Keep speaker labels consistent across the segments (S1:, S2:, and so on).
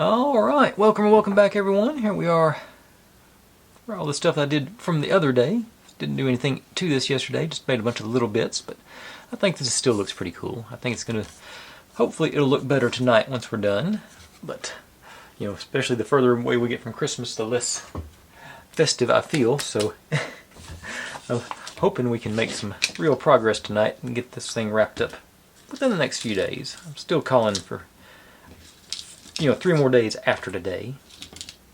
S1: Alright, welcome back everyone. Here we are for all the stuff I did from the other day. Didn't do anything to this yesterday, just made a bunch of little bits, but I think this still looks pretty cool. I think it's going to, hopefully it'll look better tonight once we're done. But, you know, especially the further away we get from Christmas, the less festive I feel, so I'm hoping we can make some real progress tonight and get this thing wrapped up within the next few days. I'm still calling for, 3 more days after today.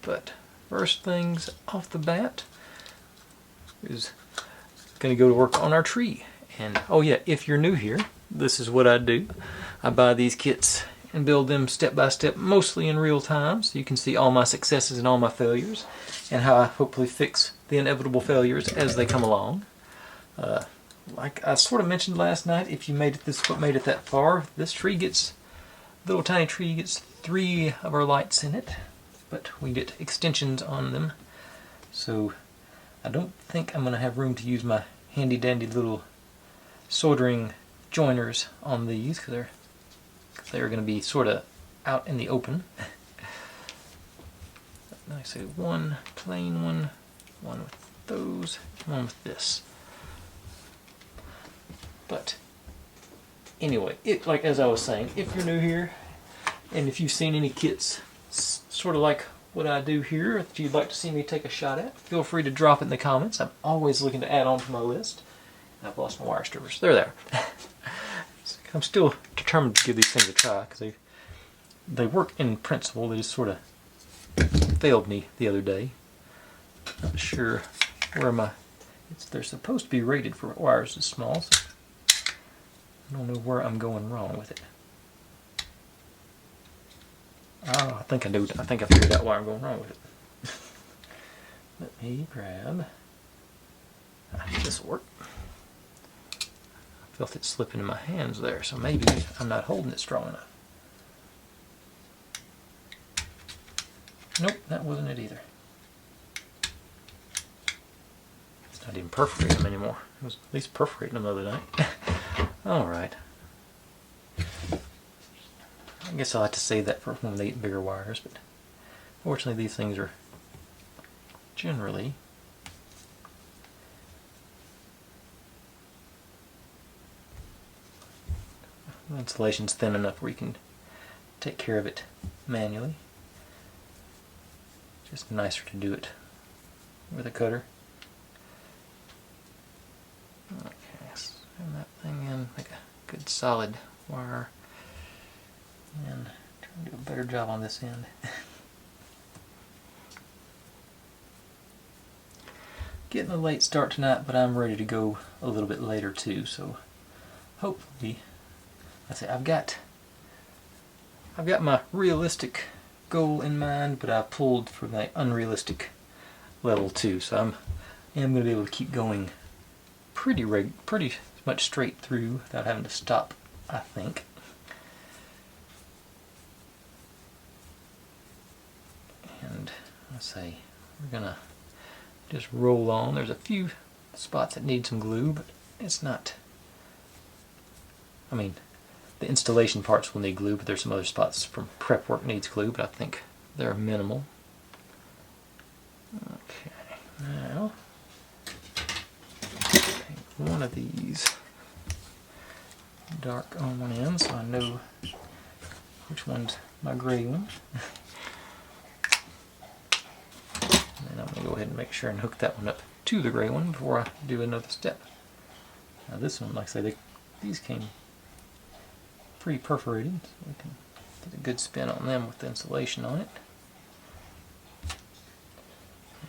S1: But first things off the bat is going to go to work on our tree. And oh yeah, if you're new here, this is what I do. I buy these kits and build them step by step, mostly in real time, so you can see all my successes and all my failures, and how I hopefully fix the inevitable failures as they come along. Like I sort of mentioned last night, if you made it that far, this tree gets, little tiny tree gets 3 of our lights in it, but we get extensions on them, so I don't think I'm going to have room to use my handy dandy little soldering joiners on these, because they're going to be sort of out in the open. I say one plain one, one with those, one with this. But anyway, like as I was saying, if you're new here, and if you've seen any kits sort of like what I do here that you'd like to see me take a shot at, feel free to drop it in the comments. I'm always looking to add on to my list. I've lost my wire strippers. They're there. I'm still determined to give these things a try, because they work in principle. They just sort of failed me the other day. Not sure where they're supposed to be rated for wires this small, so I don't know where I'm going wrong with it. Oh, I think I do. I think I figured out why I'm going wrong with it. Let me grab. This will work. I felt it slipping in my hands there, so maybe I'm not holding it strong enough. Nope, that wasn't it either. It's not even perforating them anymore. It was at least perforating them the other night. Alright. I guess I'll have to save that for when they get bigger wires, but fortunately these things are generally the insulation's thin enough where you can take care of it manually. Just nicer to do it with a cutter. Okay, send that thing in, make a good solid wire, and try to do a better job on this end. Getting a late start tonight, but I'm ready to go a little bit later too, so hopefully, I've got my realistic goal in mind, but I pulled for my unrealistic level too, so I am going to be able to keep going pretty much straight through without having to stop, I think. And we're gonna just roll on. There's a few spots that need some glue, but it's not, the installation parts will need glue, but there's some other spots from prep work needs glue, but I think they're minimal. Okay, now paint one of these dark on one end so I know which one's my gray one. And I'm going to go ahead and make sure and hook that one up to the gray one before I do another step. Now this one, like I said, these came pre-perforated, so we can get a good spin on them with the insulation on it.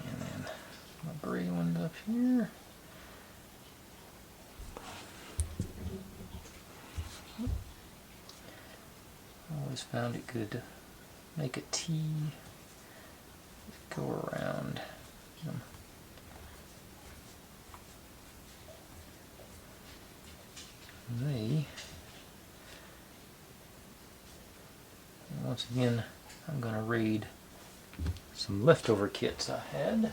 S1: And then my gray one's up here. Always found it good to make a T, go around them. Once again, I'm going to raid some leftover kits I had.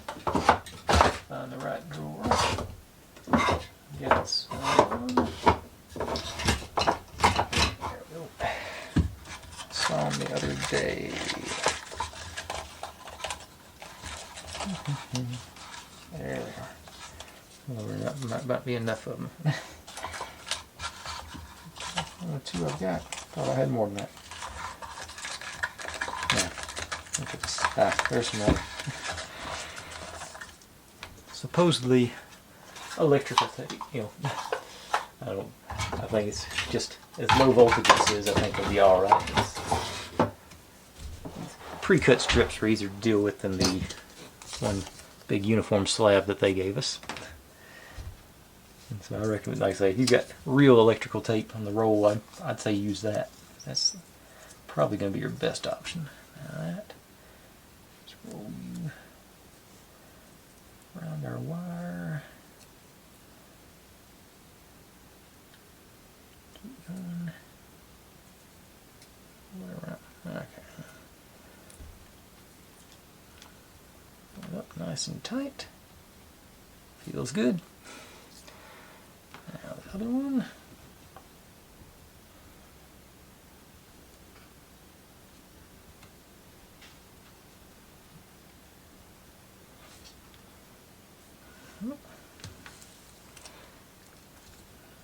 S1: Find the right drawer. Got some. There we go. Saw them the other day. There they are. Well, that might be enough of them. Only two I've got. Thought I had more than that. Yeah. Look at this. There's some more. Supposedly electrical tape, I think it's just as low voltage as this is, I think it'll be alright. Pre-cut strips are easier to deal with than the one big uniform slab that they gave us. And so I recommend, like I say, if you've got real electrical tape on the roll, I'd say use that. That's probably going to be your best option. Alright, let's roll you around our wire. Keep going. Okay. Hold up nice and tight. Feels good. Now the other one.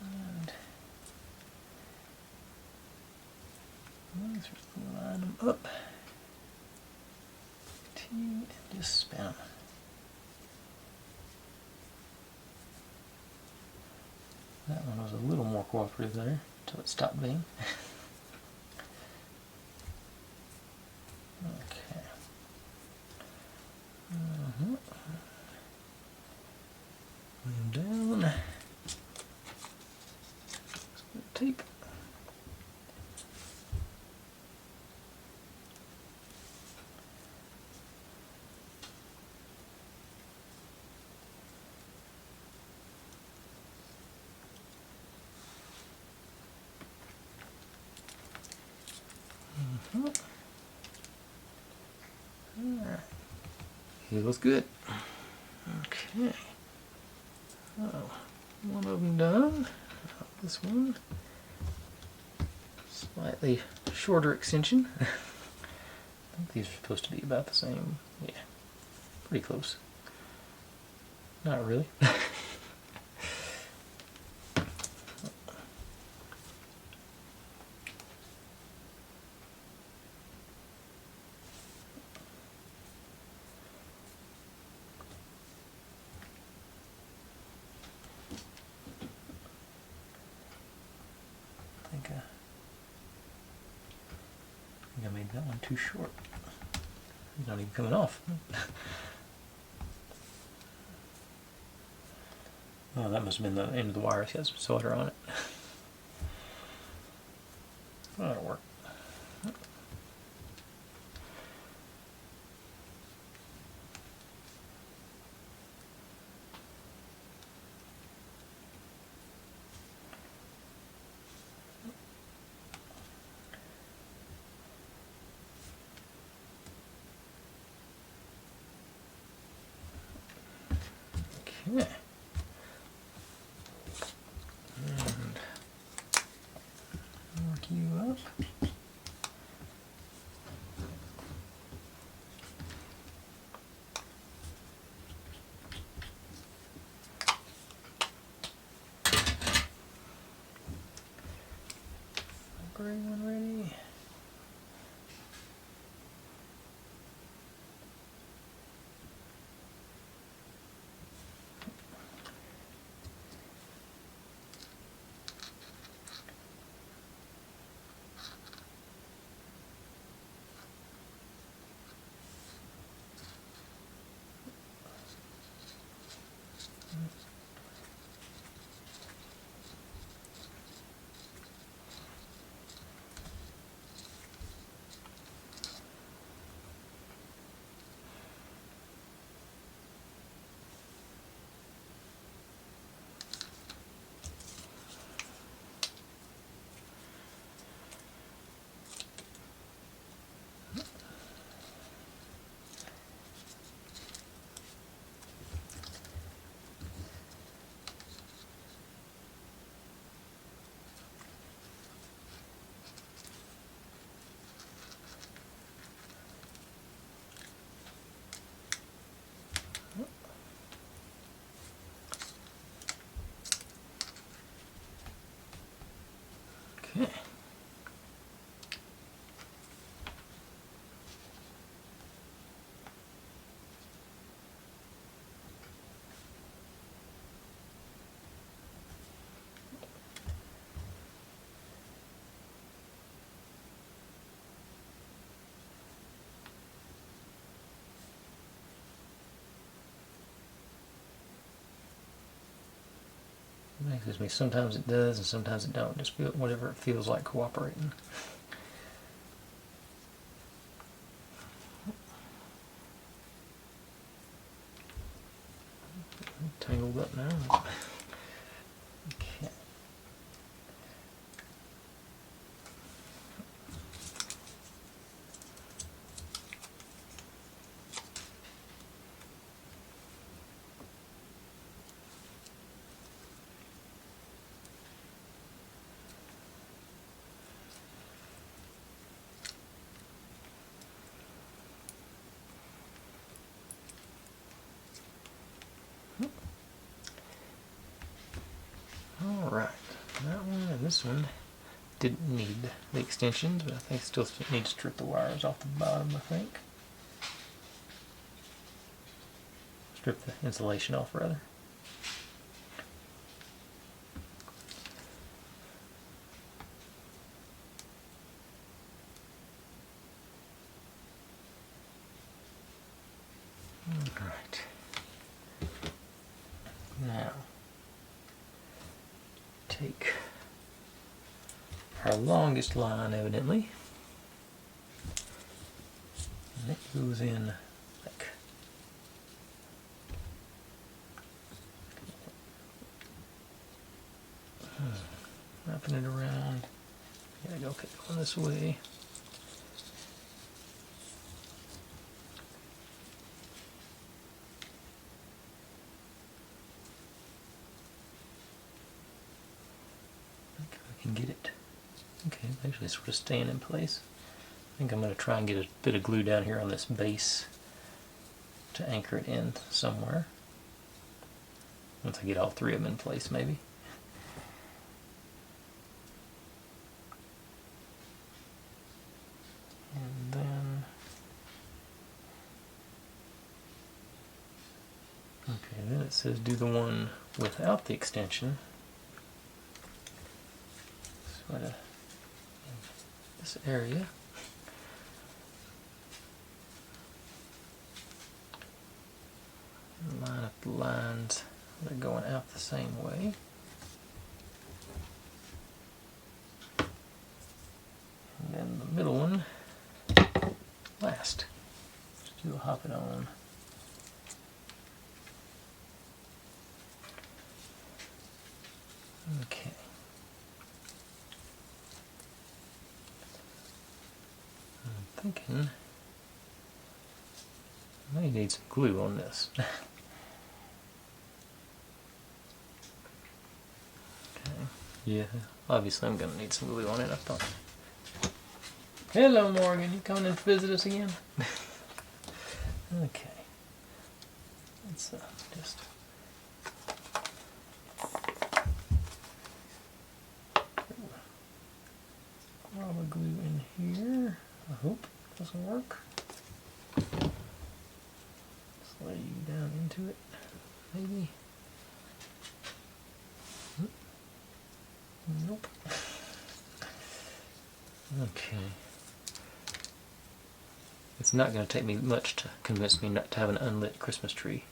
S1: And let's line them up. And just spin them. That one was a little more cooperative there until it stopped being. Okay. Down. Tape. Alright. Feels good. Okay. Oh, one of them done. This one. Slightly shorter extension. I think these are supposed to be about the same. Yeah. Pretty close. Not really. I think I made that one too short. It's not even coming off. Oh, that must have been the end of the wire. It's got some solder on it. That'll work. Okay. And work you up. Gray one ready. Okay. Makes me, sometimes it does and sometimes it don't. Just feel whatever it feels like cooperating. Tangled up now. Okay. Alright, that one and this one didn't need the extensions, but I think still need to strip the wires off the bottom, I think. Strip the insulation off, rather. Alright. Now, take our longest line, evidently, and it goes in like wrapping it around. Gotta go going this way. Can get it. Okay, actually sort of staying in place. I think I'm going to try and get a bit of glue down here on this base to anchor it in somewhere. Once I get all three of them in place, maybe. And then... okay, then it says do the one without the extension. Sort of in this area. Line up the lines. They're going out the same way. And then the middle one last. Still hopping on. Okay. I'm thinking I may need some glue on this. Okay. Yeah, obviously I'm gonna need some glue on it, I thought. Hello Morgan, you coming in to visit us again? Okay. Let's just rub a glue in here. I hope it doesn't work. Just lay you down into it, maybe. Nope. Okay. It's not going to take me much to convince me not to have an unlit Christmas tree.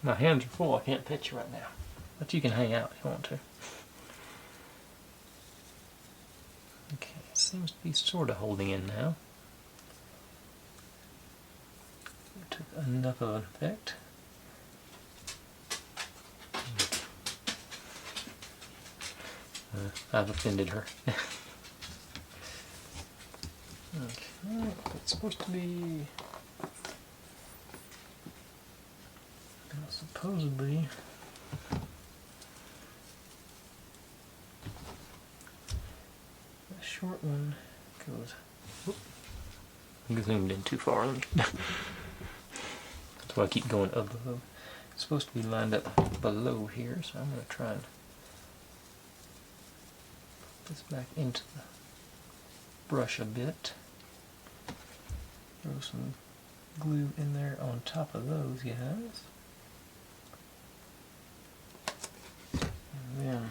S1: My hands are full, I can't touch you right now. But you can hang out if you want to. Okay, it seems to be sort of holding in now. Took enough of an effect. I've offended her. Okay, it's supposed to be supposedly the short one goes. Whoop, I zoomed in too far. That's why I keep going above. It's supposed to be lined up below here, so I'm going to try and put this back into the brush a bit. Throw some glue in there on top of those guys. And then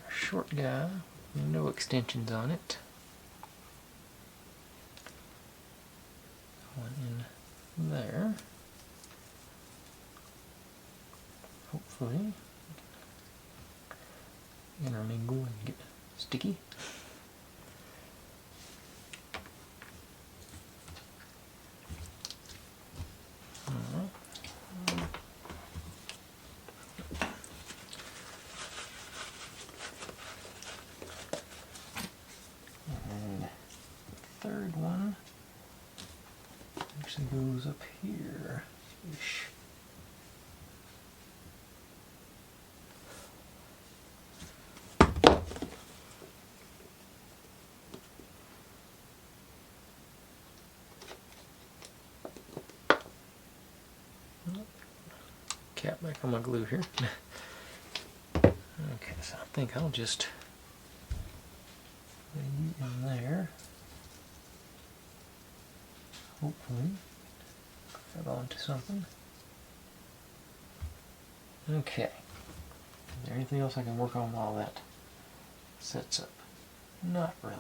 S1: our short guy, no extensions on it. One in there. Hopefully intermingle and get sticky. And the third one actually goes up here-ish. Cap back on my glue here. Okay, so I think I'll just lay you in there. Hopefully, grab onto something. Okay. Is there anything else I can work on while that sets up? Not really.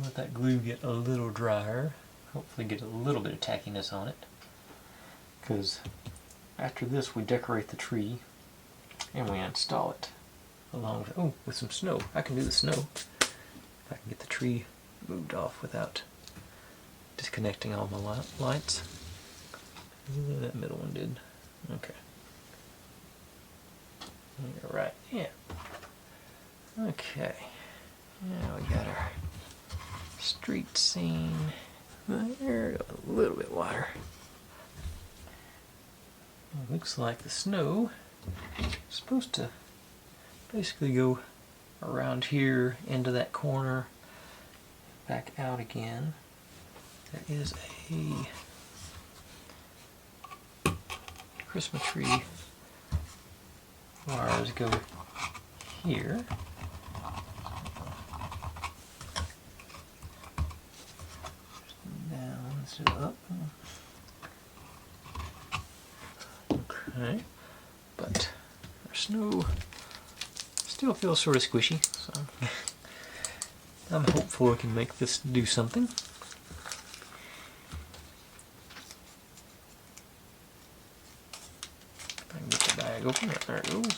S1: Let that glue get a little drier. Hopefully get a little bit of tackiness on it. Because after this we decorate the tree and we install it along with, with some snow. I can do the snow. If I can get the tree moved off without disconnecting all my lights. That middle one did. Okay. You're right. Yeah. Okay. Now we got our street scene. There, a little bit wider. It looks like the snow is supposed to basically go around here into that corner, back out again. There is a Christmas tree wires go here. Down instead of up. Okay, but our snow still feels sort of squishy, so I'm hopeful I can make this do something. I can get the bag open. There it goes.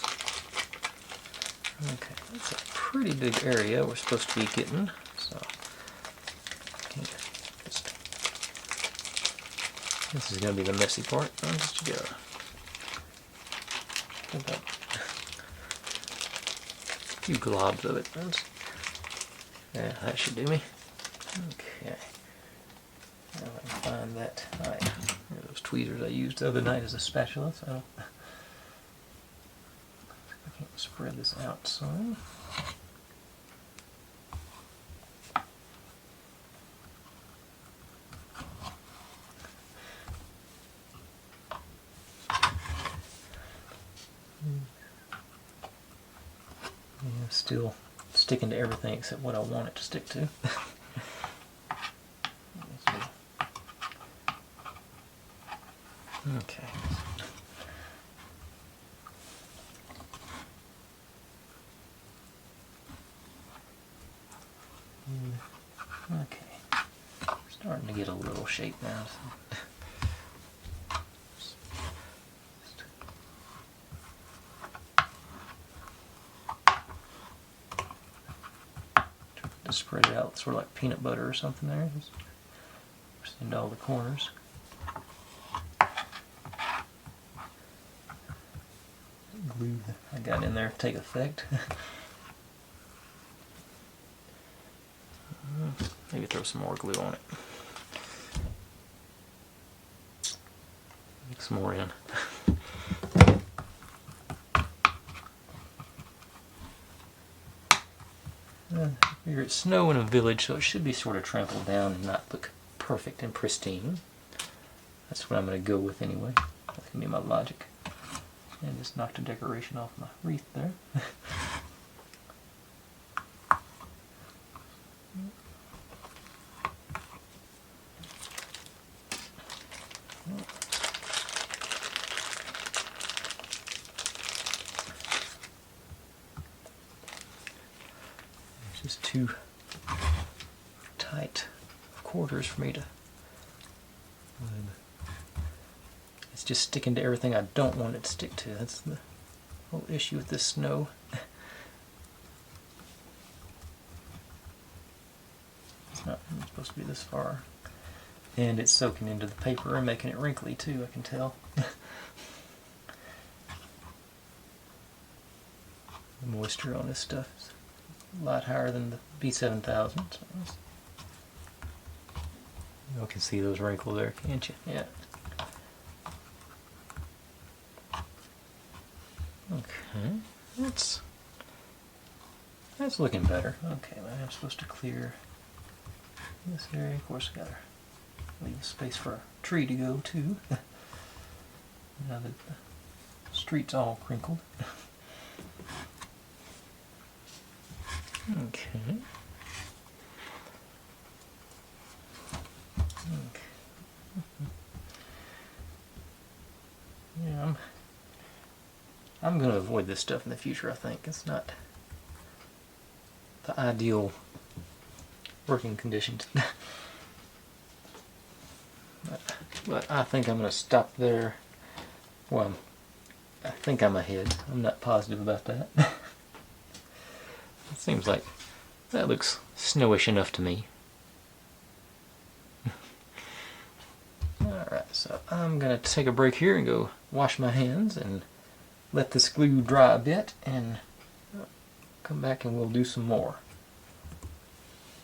S1: Okay, that's a pretty big area we're supposed to be getting, so this is going to be the messy part. I'll just go. About a few globs of it. Yeah, that should do me. Okay. Now I can find that. Those tweezers I used the other night as a spatula, so I can't spread this out some. Yeah, still sticking to everything except what I want it to stick to. Okay. Okay. Starting to get a little shape now. So. To spread it out sort of like peanut butter or something there. Just into all the corners. Glue I got in there to take effect. Maybe throw some more glue on it. Make some more in. I figure it's snow in a village, so it should be sort of trampled down and not look perfect and pristine. That's what I'm going to go with anyway. That's going to be my logic. And just knocked a decoration off my wreath there. It's just too tight quarters for me to... It's just sticking to everything I don't want it to stick to. That's the whole issue with this snow. It's not supposed to be this far. And it's soaking into the paper and making it wrinkly too, I can tell. The moisture on this stuff is a lot higher than the B7000. So you can see those wrinkles there, can't you? Yeah. Okay, that's looking better. Okay, I'm supposed to clear this area. Of course, I gotta leave space for a tree to go too. Now that the street's all crinkled. Okay. Yeah, I'm going to avoid this stuff in the future, I think. It's not the ideal working conditions. But I think I'm going to stop there. Well, I think I'm ahead. I'm not positive about that. It seems like that looks snowish enough to me. Alright, so I'm going to take a break here and go wash my hands and let this glue dry a bit and come back and we'll do some more.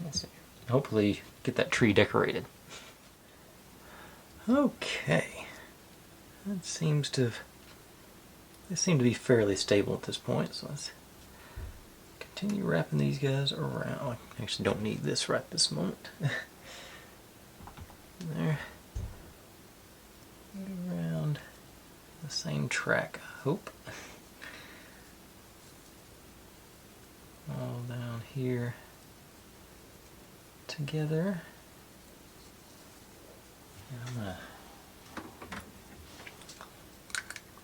S1: Let's see. Hopefully get that tree decorated. Okay. That seems to be fairly stable at this point, so let's continue wrapping these guys around. I actually don't need this right this moment. There. Around the same track, I hope. All down here together. And I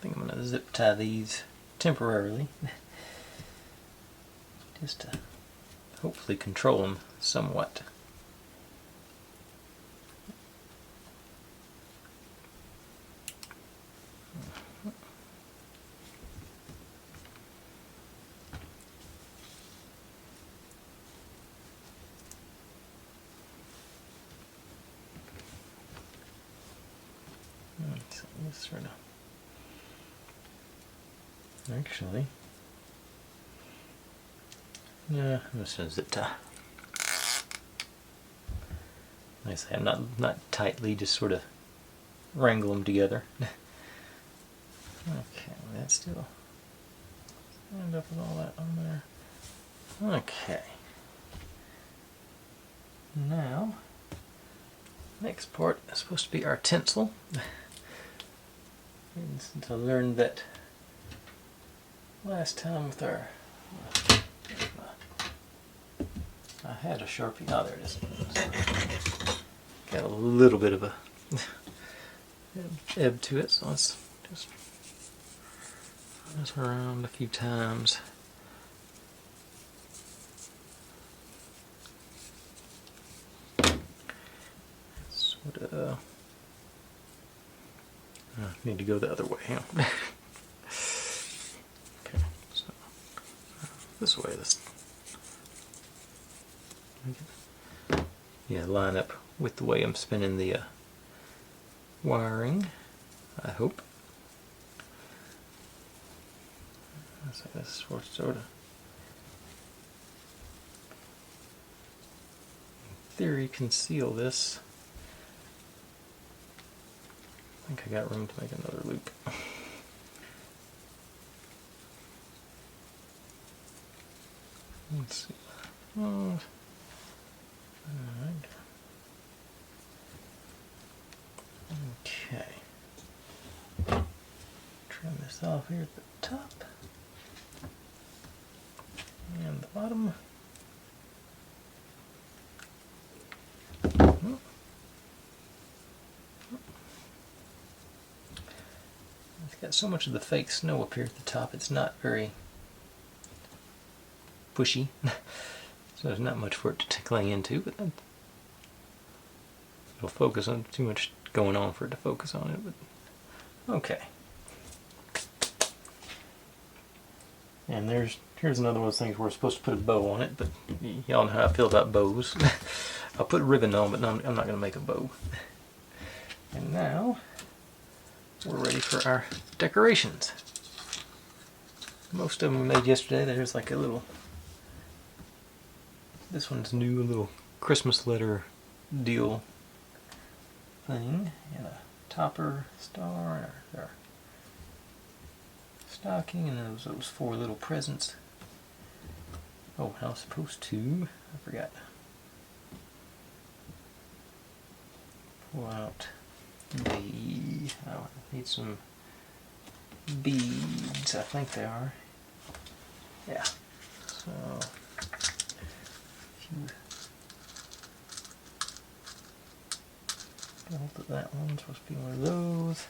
S1: think I'm gonna zip tie these temporarily, just to hopefully control them somewhat. So this sort of actually, yeah, I'm just gonna zip tie. Like I say, I'm not tightly, just sort of wrangle them together. Okay, that's still end up with all that on there. Okay. Now, next part is supposed to be our tinsel. And since I learned that last time with our, I had a Sharpie. Oh, there it is. Got a little bit of a ebb to it, so let's just mess around a few times. Sort of. Need to go the other way. Huh? Okay, so this way. Yeah, line up with the way I'm spinning the wiring, I hope. So this is sort of, in theory, conceal this. I think I got room to make another loop. Let's see. Oh, alright. Okay. Trim this off here at the top and the bottom. It's got so much of the fake snow up here at the top, it's not very pushy. So there's not much for it to cling into, but it'll focus on too much going on for it to focus on it. But okay. And here's another one of those things where we're supposed to put a bow on it, but y'all know how I feel about bows. I'll put ribbon on, but I'm not going to make a bow. And now we're ready for our decorations. Most of them we made yesterday. There's like a little, this one's new, a little Christmas letter deal thing, and a topper star, and our stocking, and then those 4 little presents. Oh, I was supposed to, I forgot, pull out the, oh, I need some beads, I think they are. Yeah, so I hope that one's supposed to be one of those.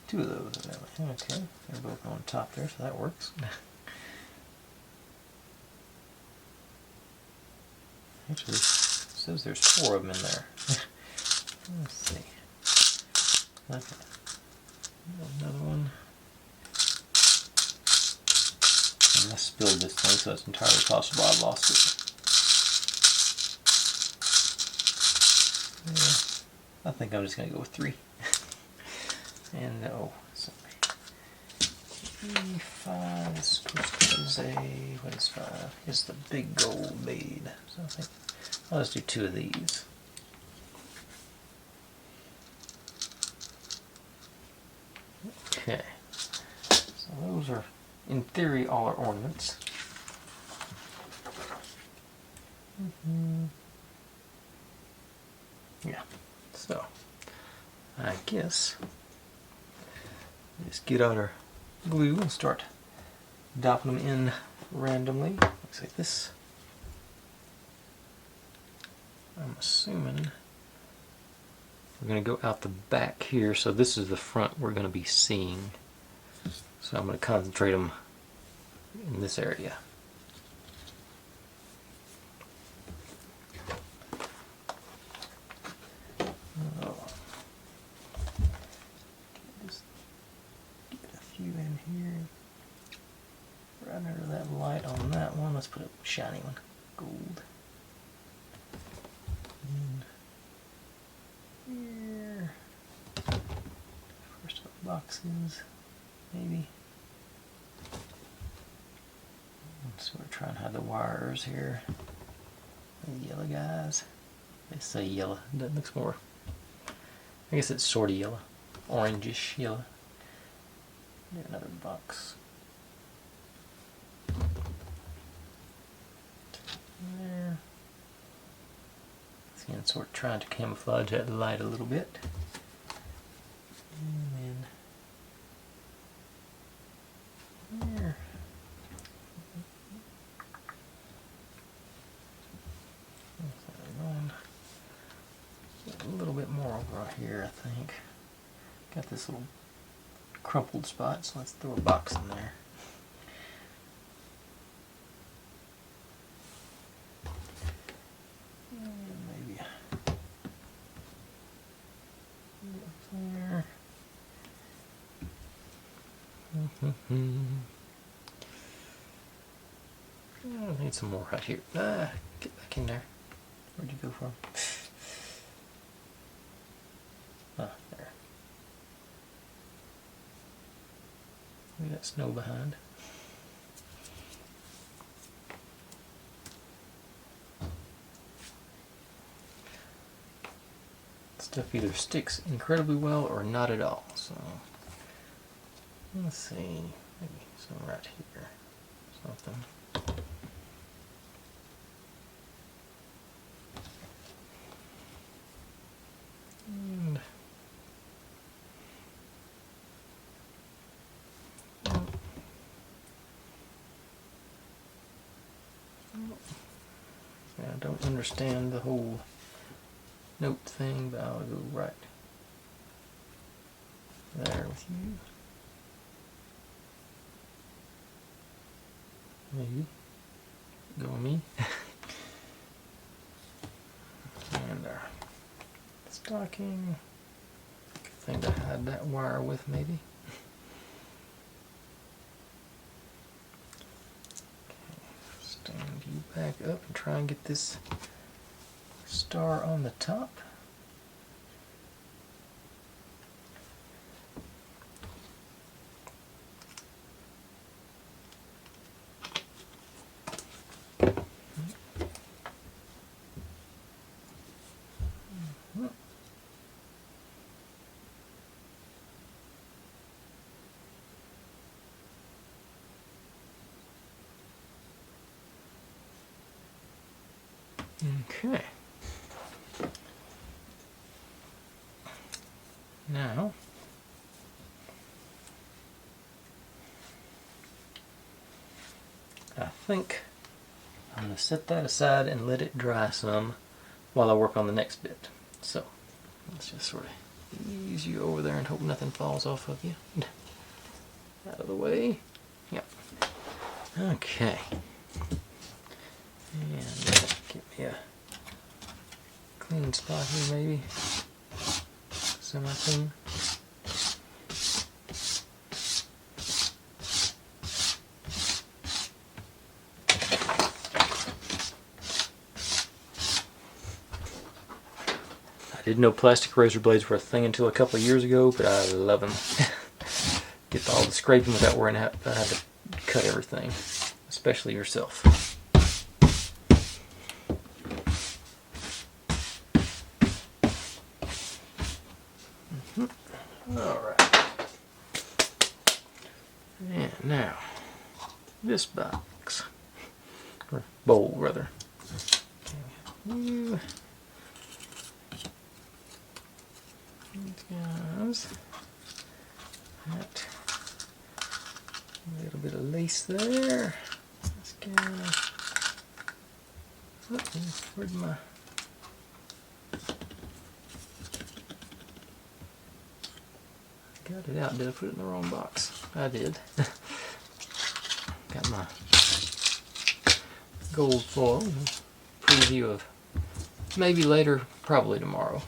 S1: 2 of those, evidently. Okay, they're both on top there, so that works. Actually, it says there's 4 of them in there. Let's see. Okay. Another one. And I spilled this thing, so it's entirely possible I lost it. Yeah, I think I'm just going to go with 3. And oh, sorry. 5 is supposed to be what is 5? It's the big gold bead. So I think I'll just do 2 of these. Okay. So those are, in theory, all our ornaments. Yeah. So I guess just get out our glue and start dopping them in randomly. Looks like this. I'm assuming we're going to go out the back here, so this is the front we're going to be seeing. So I'm going to concentrate them in this area. In here, right under that light on that one, let's put a shiny one, gold. And here, first of the boxes, maybe. So we're trying to hide the wires here. The yellow guys. They say yellow. That looks more, I guess it's sort of yellow, orangish yellow. Do another box. There. Again, sort of trying to camouflage that light a little bit. And then there. A little bit more over here, I think. Got this little crumpled spot, so let's throw a box in there. And maybe there. I need some more right here. Get back in there. Where'd you go from? Ah, there. We got snow behind. Stuff either sticks incredibly well or not at all. So let's see, maybe some right here, something. I don't understand the whole note thing, but I'll go right there with you. Maybe. Go on me. And our stocking. Good thing to hide that wire with, maybe. Okay, stand you back up and try and get this star on the top. Okay. Now, I think I'm going to set that aside and let it dry some while I work on the next bit. So, let's just sort of ease you over there and hope nothing falls off of you. Out of the way. Yep. Okay. And get me a clean spot here, maybe. Semi-clean. I didn't know plastic razor blades were a thing until a couple of years ago, but I love them. Get all the scraping without worrying about having to cut everything, especially yourself. Alright. And now, this box, or bowl rather. These guys. That. A little bit of lace there. This guy. Where'd my... Got it out. Did I put it in the wrong box? I did. Got my gold foil. Preview of maybe later, probably tomorrow.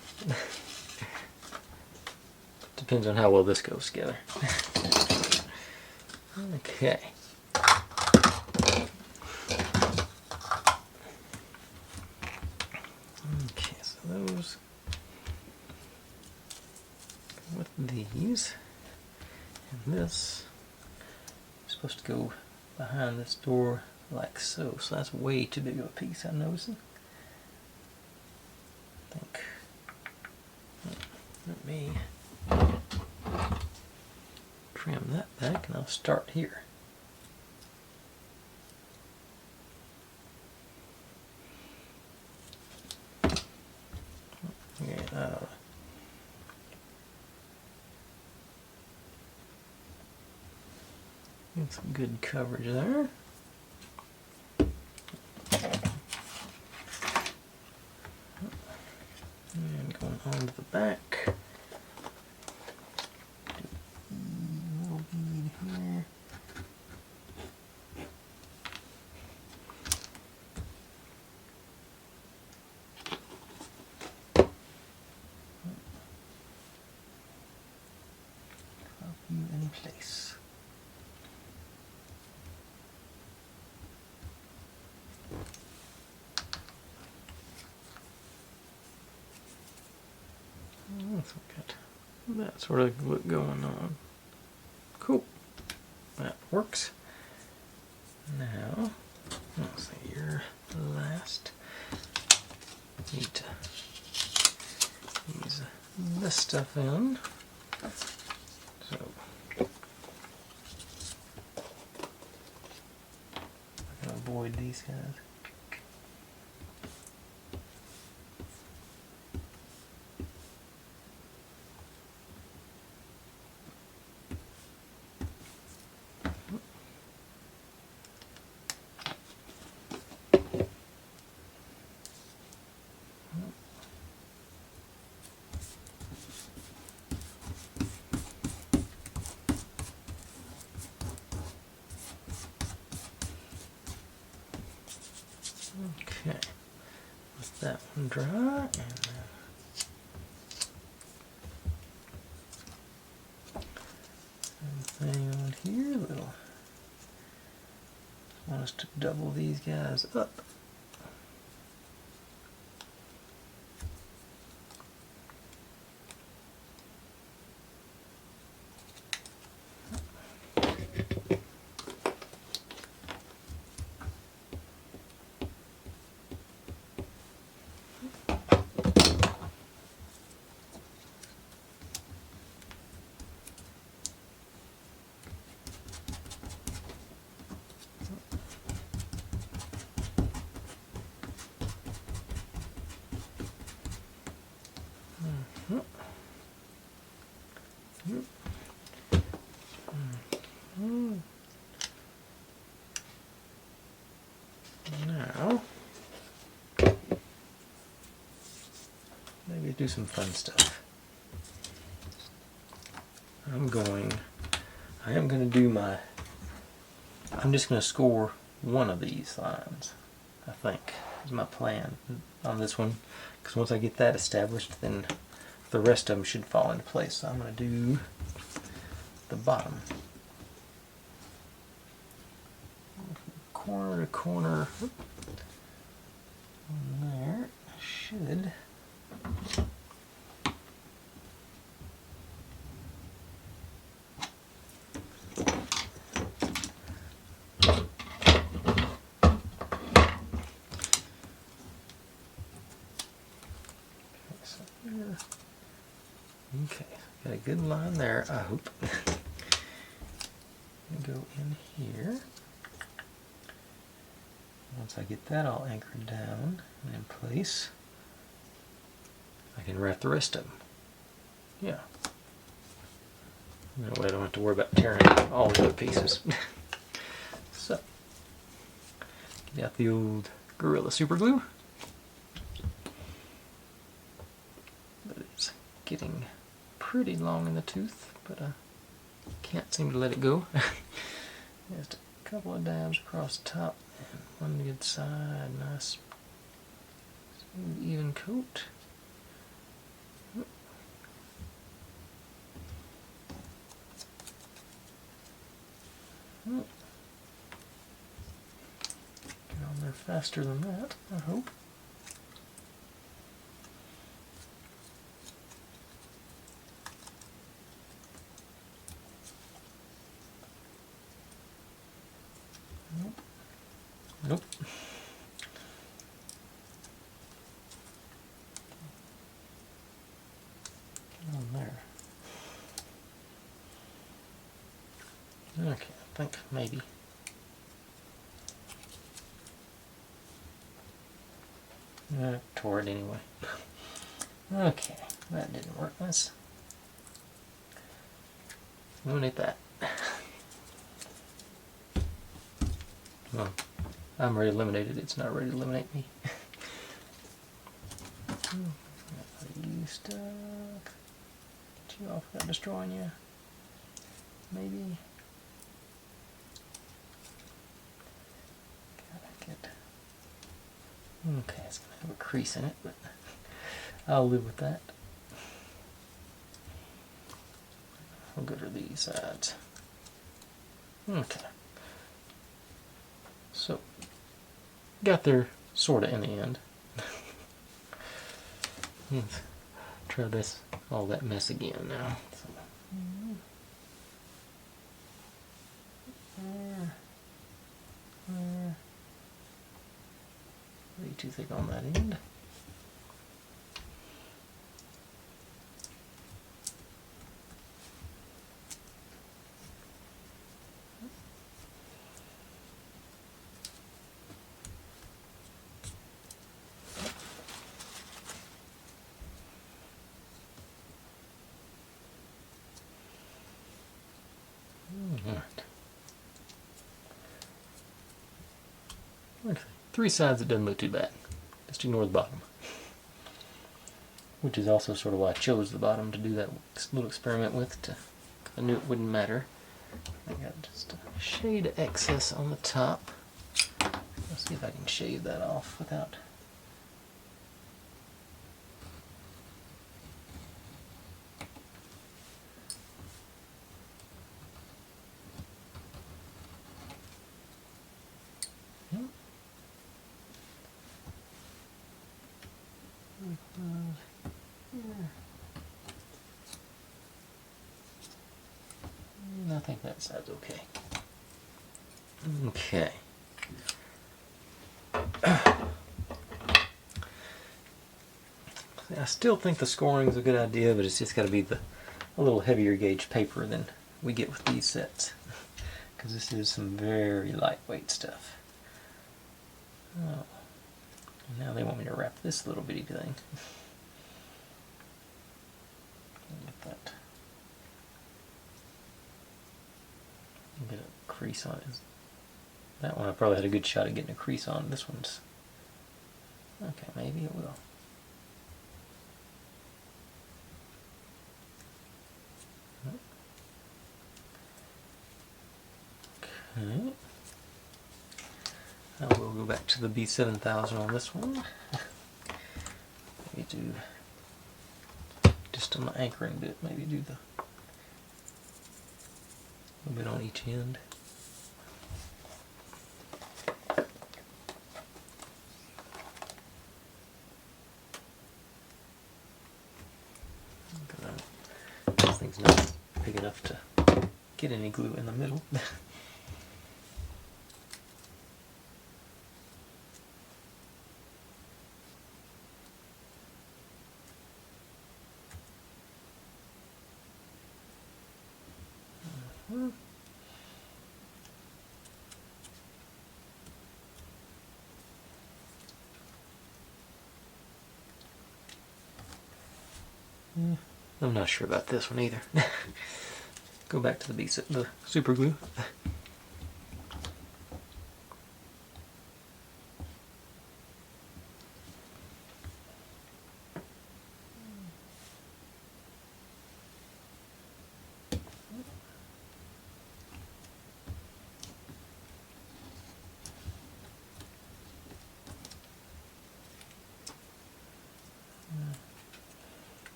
S1: Depends on how well this goes together. Okay. Okay, so those with these, and this is supposed to go behind this door like so. So that's way too big of a piece, I'm noticing. I think. Let me trim that back and I'll start here. Yeah, get some good coverage there. And going on to the back. Little bead here. Drop you in place. Got that sort of look going on. Cool. That works. Now, let's see, your last. Need to use this stuff in. So, I'm gonna avoid these guys. dry, and thing on here. Little. Want us to double these guys up. Now, maybe do some fun stuff. I am going to do I'm just going to score one of these lines, I think, is my plan on this one. Because once I get that established, then the rest of them should fall into place. So I'm going to do the bottom. Corner to corner. On there, should. Okay, got a good line there, I hope. Go in here. Once I get that all anchored down and in place, I can wrap the rest of them. Yeah. That way I don't have to worry about tearing all the other pieces. So, get out the old Gorilla Super Glue. But it's getting pretty long in the tooth, but I can't seem to let it go. Just a couple of dabs across the top and one good side, nice smooth even coat. Get on there faster than that, I hope. Nope. Get on there. Okay, I think maybe. Tore it anyway. Okay, that didn't work. Let's eliminate that. Well, I'm already eliminated. It's not ready to eliminate me. You stuck. Get you off without destroying you. Maybe. Gotta get. Okay, it's gonna have a crease in it, but I'll live with that. How good are these sides? Okay. So, got there sorta in the end. Let's try this, all that mess again now. So, way too thick on that end. Okay. 3 sides, it doesn't look too bad. Just ignore the bottom. Which is also sort of why I chose the bottom to do that little experiment with. Cause I knew it wouldn't matter. I got just a shade of excess on the top. Let's see if I can shave that off without I think that side's okay. Okay. I still think the scoring is a good idea, but it's just got to be a little heavier gauge paper than we get with these sets, because this is some very lightweight stuff. Oh. Now they want me to wrap this little bitty thing. Get that. Get a crease on it. That one I probably had a good shot at getting a crease on. This one's okay. Maybe it will. Okay. I will go back to the B7000 on this one. Maybe do just on the anchoring bit. Maybe do the little bit on each end. This thing's not big enough to get any glue in the middle. I'm not sure about this one either. Go back to the super glue.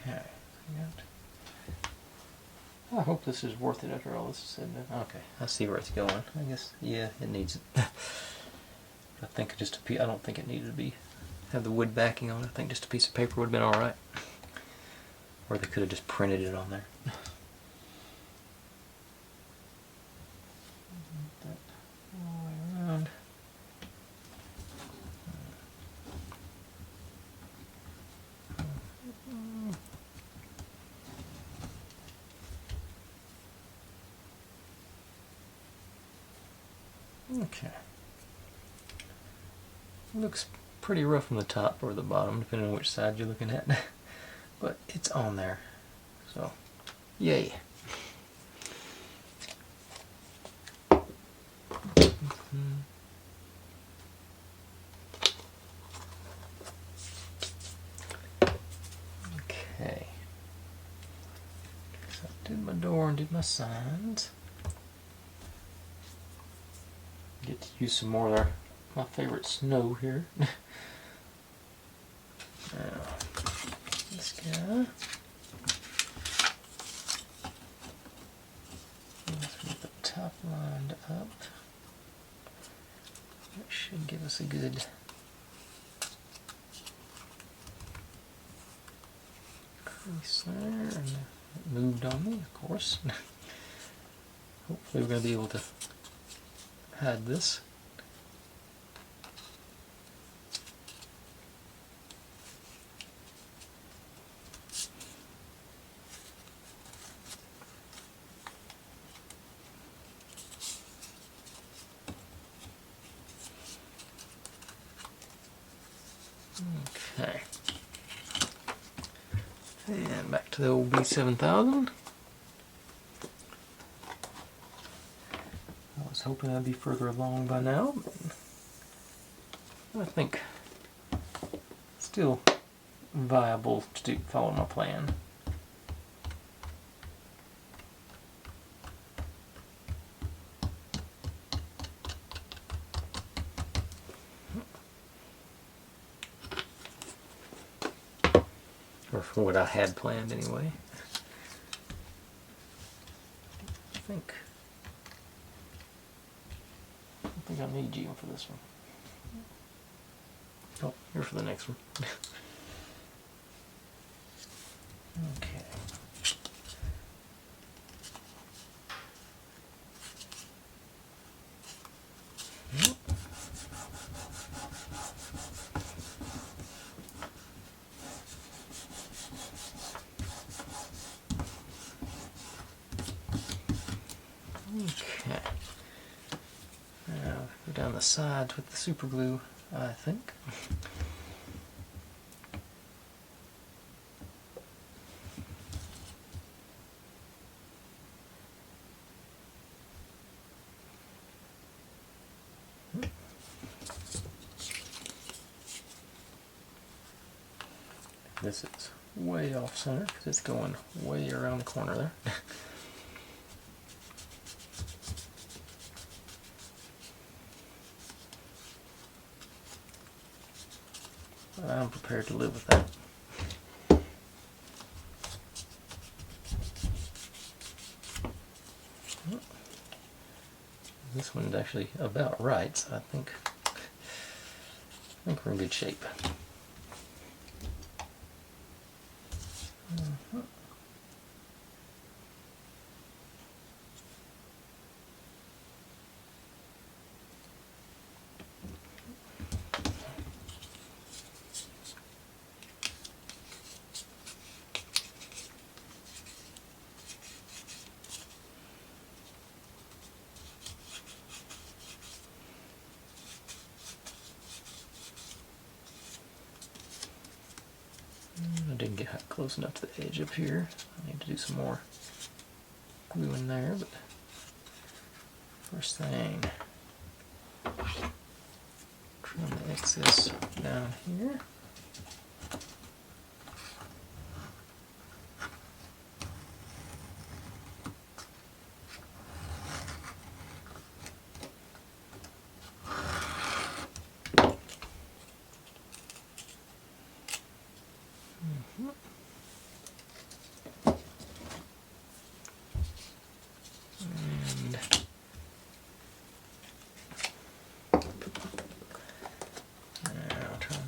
S1: Okay. I hope this is worth it after all this is said and done. Okay, I see where it's going. I guess, yeah, it needs it. I think just a piece. I don't think it needed to be have the wood backing on it. I think just a piece of paper would have been all right, or they could have just printed it on there. That all the way around. Okay. Looks pretty rough from the top or the bottom, depending on which side you're looking at. But it's on there. So, yay. Okay. So I did my door and did my signs. Get to use some more of my favorite snow here. Now, this guy. Let's get the top lined up. That should give us a good crease there. And it moved on me, of course. Hopefully we're going to be able to hide this. Okay. And back to the old B7000. I was hoping I'd be further along by now, but I think still viable to follow my plan. or for what I had planned anyway. I don't think I need you for this one. Oh, you're for the next one. Okay. Okay. Now go down the sides with the super glue, I think. This is way off center because it's going way around the corner there. I'm prepared to live with that. This one's actually about right, so I think we're in good shape. I didn't get close enough to the edge up here. I need to do some more glue in there, but first thing, trim the excess down here.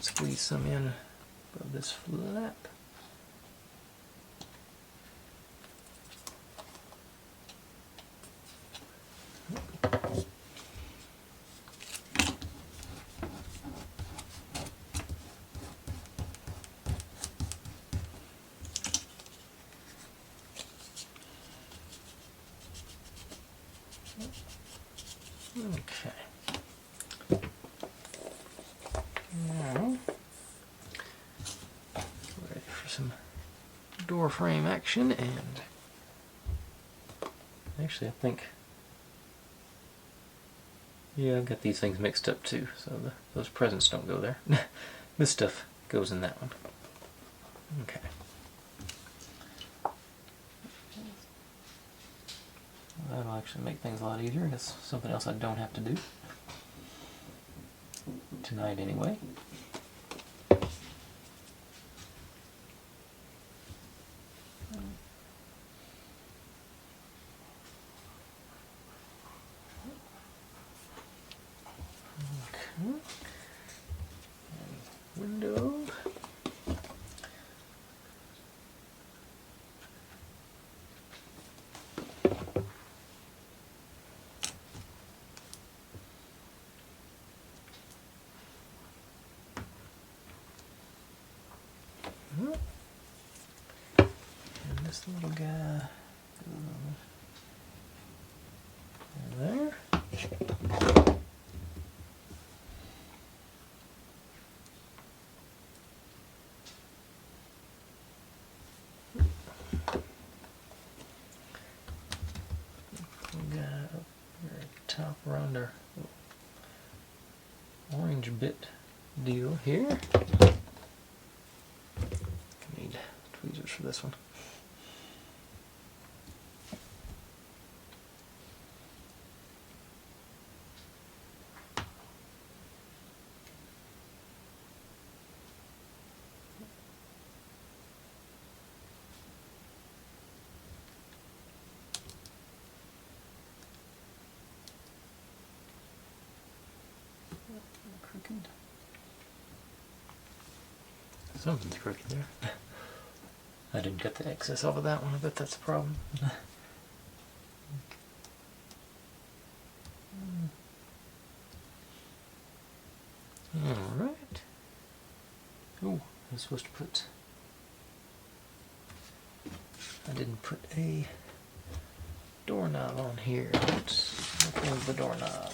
S1: Squeeze some in above this flap. Okay. Now, ready for some door frame action, and actually I think, yeah, I've got these things mixed up too, so those presents don't go there. This stuff goes in that one. Okay. That'll actually make things a lot easier. That's something else I don't have to do tonight anyway. Okay. And window. And this little guy goes there. Top around our orange bit deal here. Need tweezers for this one. Something's crooked there. I didn't cut the excess off of that one. I bet that's a problem. Alright. Oh, I was supposed to put... I didn't put a doorknob on here. Let's look at the doorknob.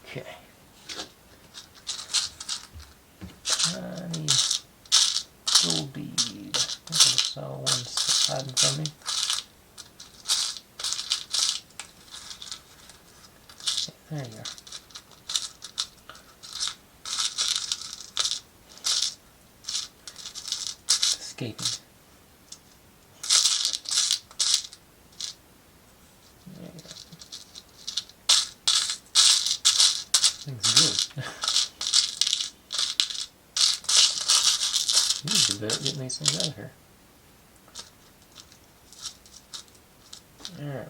S1: Okay. Tiny gold bead. I think I saw one hiding from me. There you go. Escaping. There you go. Thing's good. You do better at getting these things out of here. There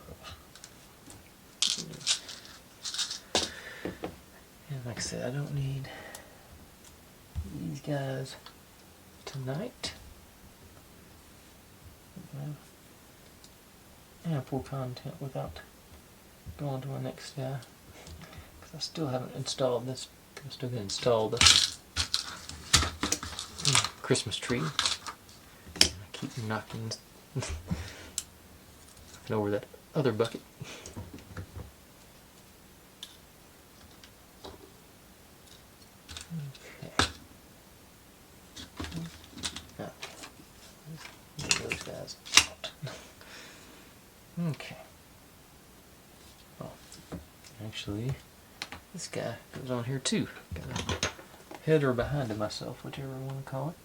S1: we go. And like I said, I don't need these guys tonight. Ample content without going to my next guy. Because I still haven't installed this. I'm still going to install the Christmas tree. I keep knocking over that other bucket. Okay. Get those guys out. Okay. Well, actually, this guy goes on here too. Got a header behind it myself, whichever you want to call it.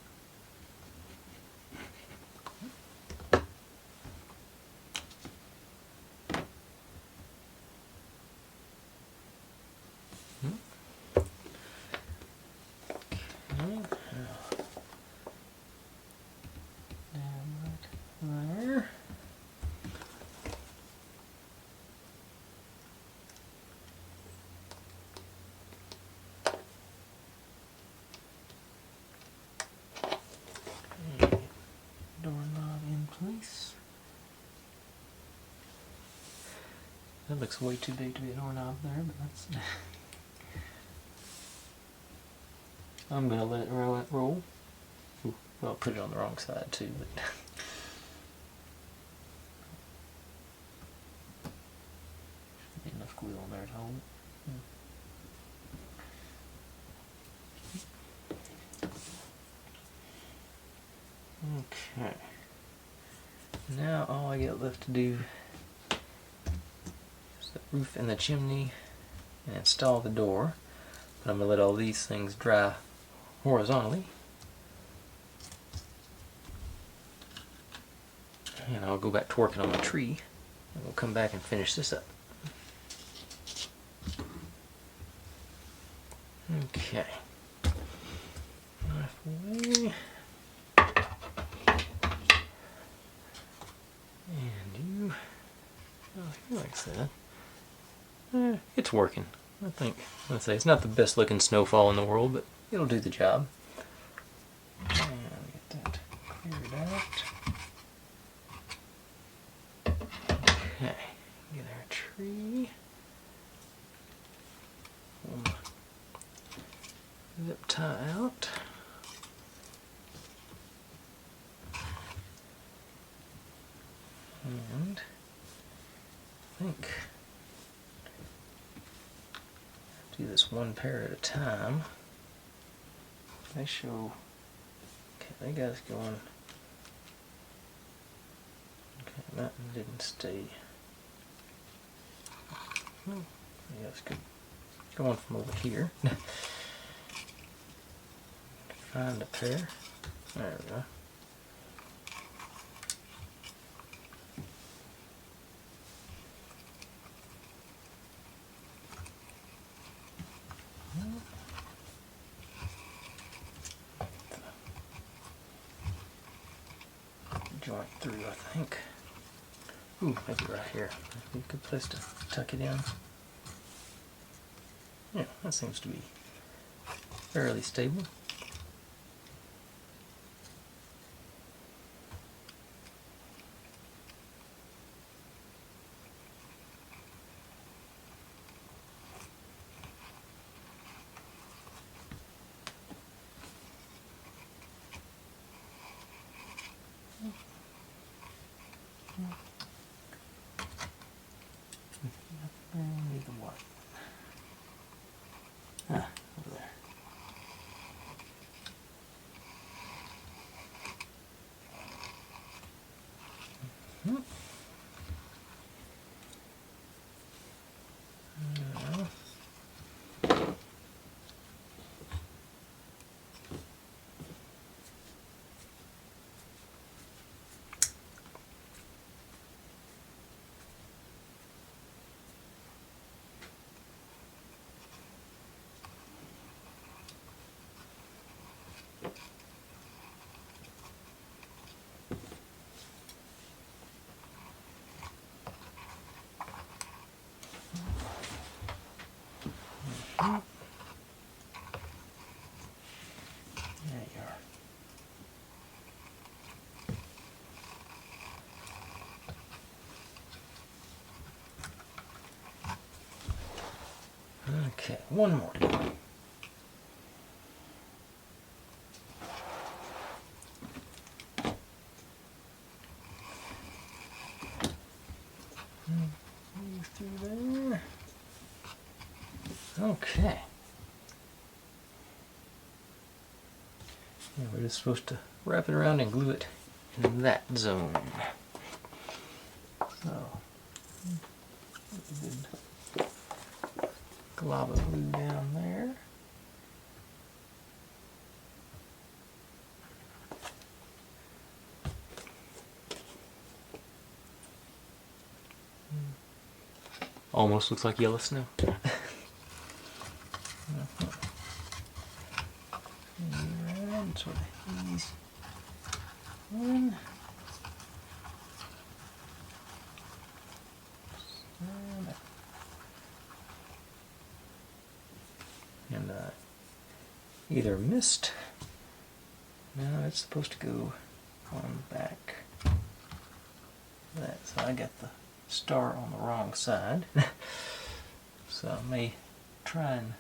S1: That looks way too big to be a doorknob there, but that's... I'm going to let it roll. Ooh, well, I'll put it on the wrong side too, but... Should be enough glue on there to hold it. Okay. Now all I get left to do the roof and the chimney and install the door. But I'm going to let all these things dry horizontally. And I'll go back to working on my tree and we'll come back and finish this up. Okay. Halfway. And you, oh, you like that. It's working. I think. Let's say it's not the best looking snowfall in the world, but it'll do the job. And get that cleared out. Okay, get our tree. Pull my zip tie out. And I think do this one pair at a time. They show, okay, they got us going. Okay, that one didn't stay. Oh, yeah, it's good. Going from over here. Find a pair. There we go. Joint through, I think. Ooh, maybe right here. That'd be a good place to tuck it in. Yeah, that seems to be fairly stable. Need the white. Ah, over there. Hmm. There you are. Okay, one more. Move through there. Okay. Yeah, we're just supposed to wrap it around and glue it in that zone. So, good glob of glue down there. Almost looks like yellow snow. Around, sort of ease in. And either missed. No, it's supposed to go on back. That, so I got the star on the wrong side. So I may try and,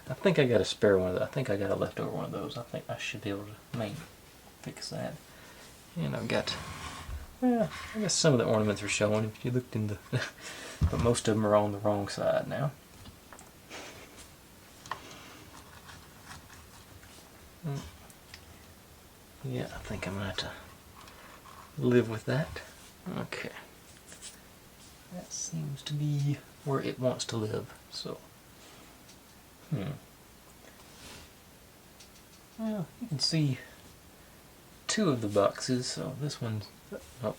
S1: I think I got a spare one of those. I think I got a leftover one of those. I think I should be able to fix that. And I've got, well, I guess some of the ornaments are showing if you looked in the, but most of them are on the wrong side now. Yeah, I think I'm going to have to live with that. Okay. That seems to be where it wants to live, so. Well, you can see two of the boxes, so this one's up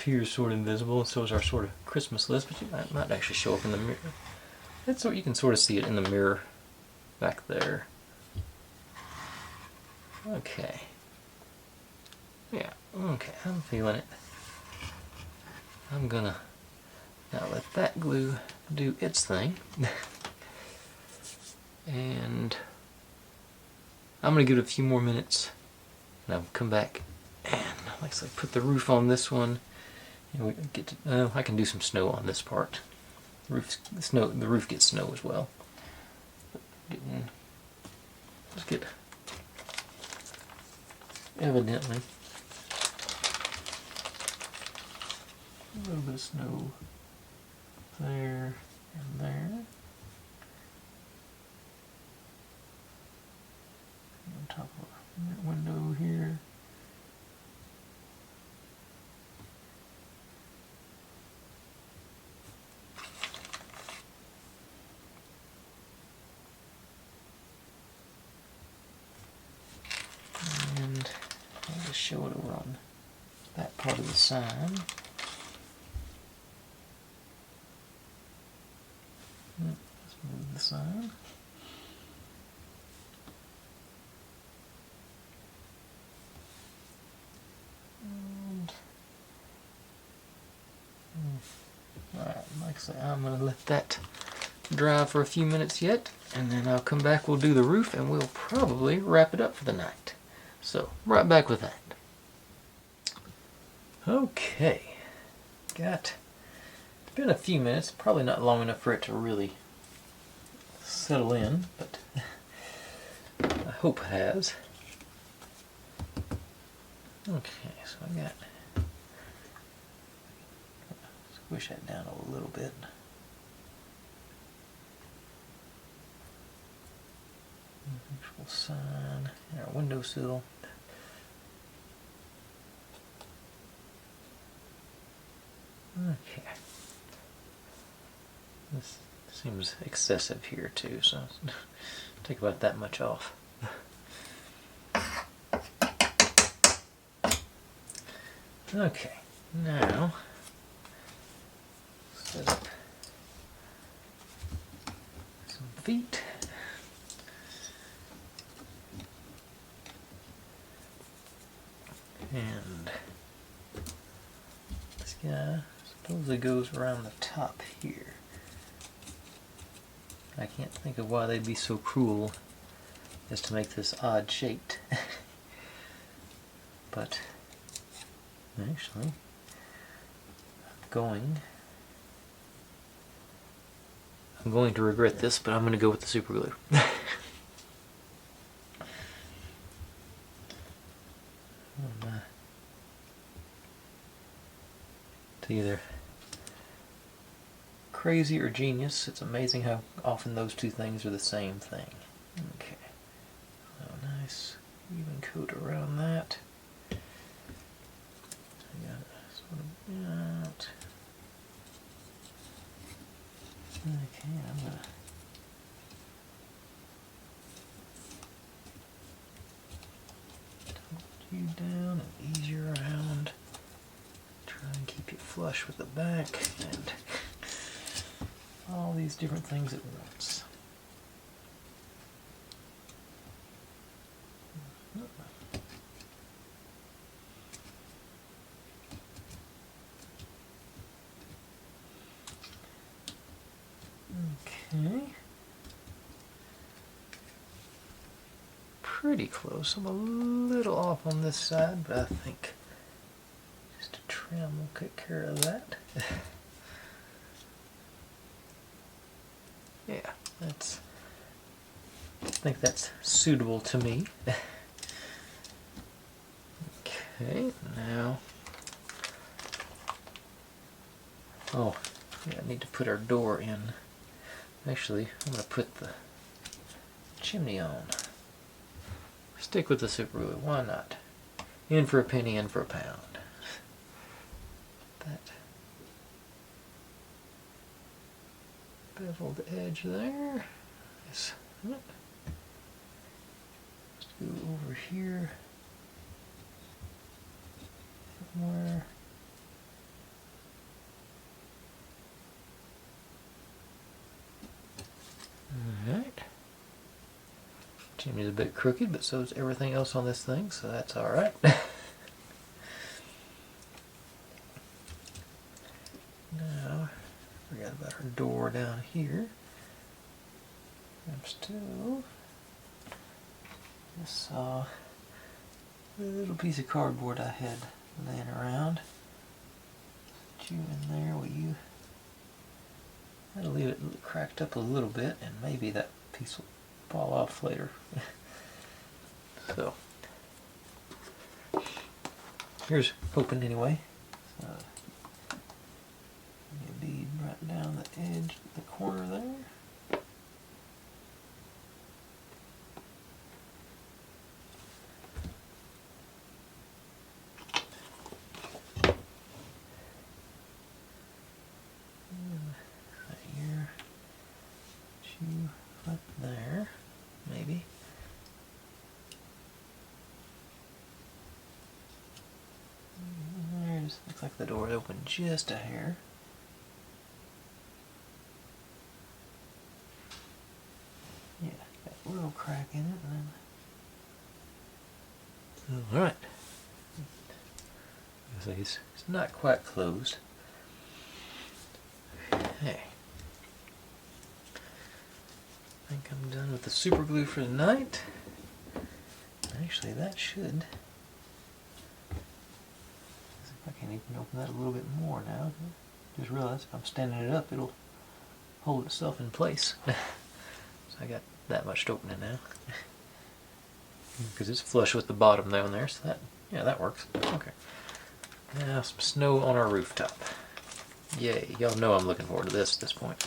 S1: here is sort of invisible, so is our sort of Christmas list, but it might actually show up in the mirror. That's so you can sort of see it in the mirror back there. Okay. Yeah, okay, I'm feeling it. I'm gonna now let that glue do its thing. And I'm gonna give it a few more minutes and I'll come back and, like I said, put the roof on this one. And we get to, I can do some snow on this part. The roof gets snow as well. Just get evidently a little bit of snow there and there. On top of that window here. And I'll just show it over on that part of the sign. Let's move the sign. Alright, like I say, I'm going to let that dry for a few minutes yet, and then I'll come back, we'll do the roof, and we'll probably wrap it up for the night. So, right back with that. Okay, it's been a few minutes, probably not long enough for it to really settle in, but I hope it has. Okay, so I got Squish that down a little bit. Actual sign and our windowsill. Okay. This seems excessive here too, so take about that much off. Okay, now set up some feet. And this guy supposedly goes around the top here. I can't think of why they'd be so cruel as to make this odd shaped. But actually, I'm going to regret this, but I'm going to go with the super glue. To either crazy or genius, it's amazing how often those two things are the same thing. Okay, so nice even coat around that. I got it sort of out. Okay, I'm gonna tilt you down and ease you around. Try and keep you flush with the back and all these different things at once. Okay. Pretty close. I'm a little off on this side, but I think just a trim will take care of that. Yeah, I think that's suitable to me. Okay, now, oh, yeah, I need to put our door in. Actually, I'm going to put the chimney on. Stick with the super glue, why not? In for a penny, in for a pound. That beveled edge there. Let's go over here somewhere. Alright. Chimney's a bit crooked, but so is everything else on this thing, so that's alright. Now, forgot about our door down here. I'm still just saw a little piece of cardboard I had laying around. Put you in there, will you? I'll leave it cracked up a little bit, and maybe that piece will fall off later. So, here's hoping anyway. So, a bead right down the edge, the corner there. Up there, maybe. There's, looks like the door opened just a hair. Yeah, got a little crack in it, and then. All right. It's not quite closed. Hey. I think I'm done with the super glue for tonight. Actually, that should. I can even open that a little bit more now. Just realized if I'm standing it up, it'll hold itself in place. So I got that much to open it now. Because it's flush with the bottom down there, so that, yeah, that works. Okay. Now some snow on our rooftop. Yay, y'all know I'm looking forward to this at this point.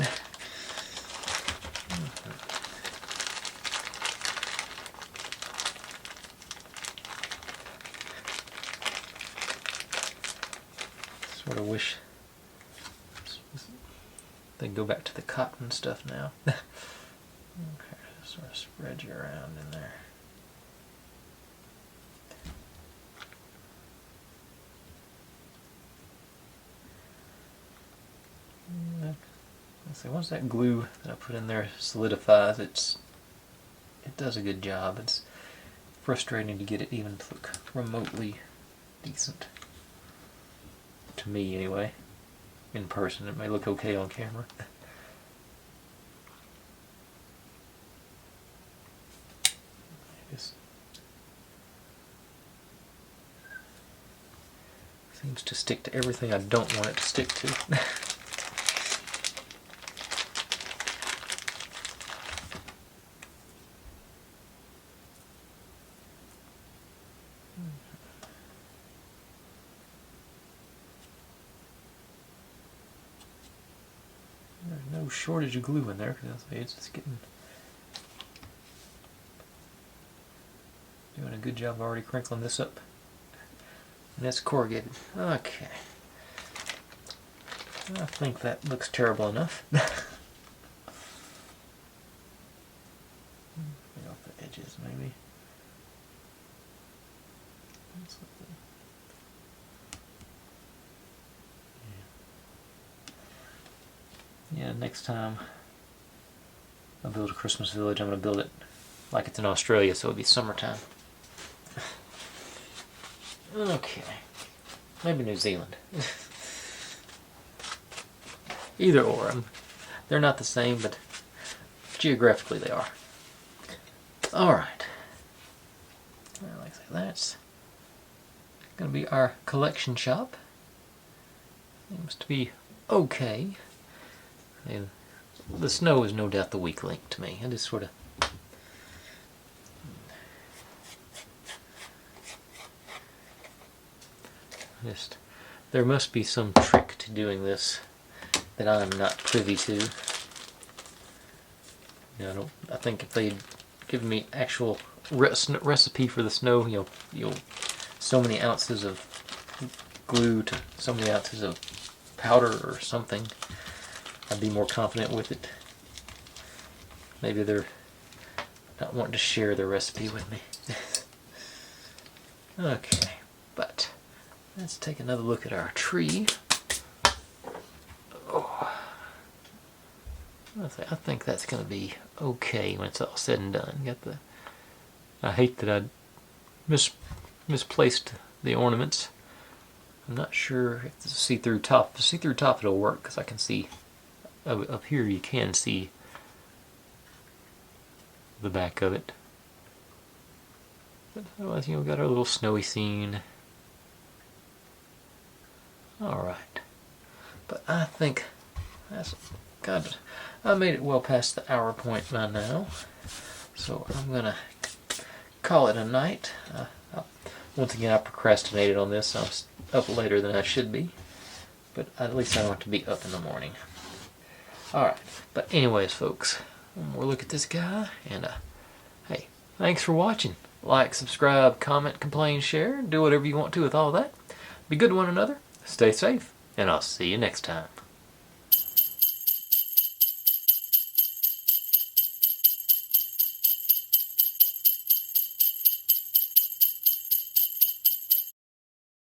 S1: Sort of wish they'd go back to the cotton stuff now. Okay, just sort of spread you around in there. Let's see, once that glue that I put in there solidifies, it does a good job. It's frustrating to get it even to look remotely decent. To me, anyway. In person, it may look okay on camera. Just seems to stick to everything I don't want it to stick to. There's no shortage of glue in there, because it's just doing a good job already crinkling this up. And that's corrugated. Okay. I think that looks terrible enough. Get off the edges, maybe. Yeah, next time I build a Christmas village, I'm going to build it like it's in Australia, so it'll be summertime. Okay. Maybe New Zealand. Either or. They're not the same, but geographically they are. Alright. Well, like I say, that's going to be our collection shop. Seems to be okay. And the snow is no doubt the weak link to me. I just sort of there must be some trick to doing this that I'm not privy to. You know, I think if they'd given me actual recipe for the snow, so many ounces of glue to so many ounces of powder or something, I'd be more confident with it. Maybe they're not wanting to share their recipe with me. Okay, but let's take another look at our tree. Oh. I think that's going to be okay when it's all said and done. I hate that I misplaced the ornaments. I'm not sure if the see-through top. The see-through top it'll work, because I can see up here. You can see the back of it. But otherwise, we've got our little snowy scene. Alright. But I think that's God. I made it well past the hour point by now. So I'm going to call it a night. Once again, I procrastinated on this. I was up later than I should be. But at least I don't have to be up in the morning. Alright. But anyways, folks, one more look at this guy. And, hey, thanks for watching. Like, subscribe, comment, complain, share. Do whatever you want to with all that. Be good to one another. Stay safe. And I'll see you next time.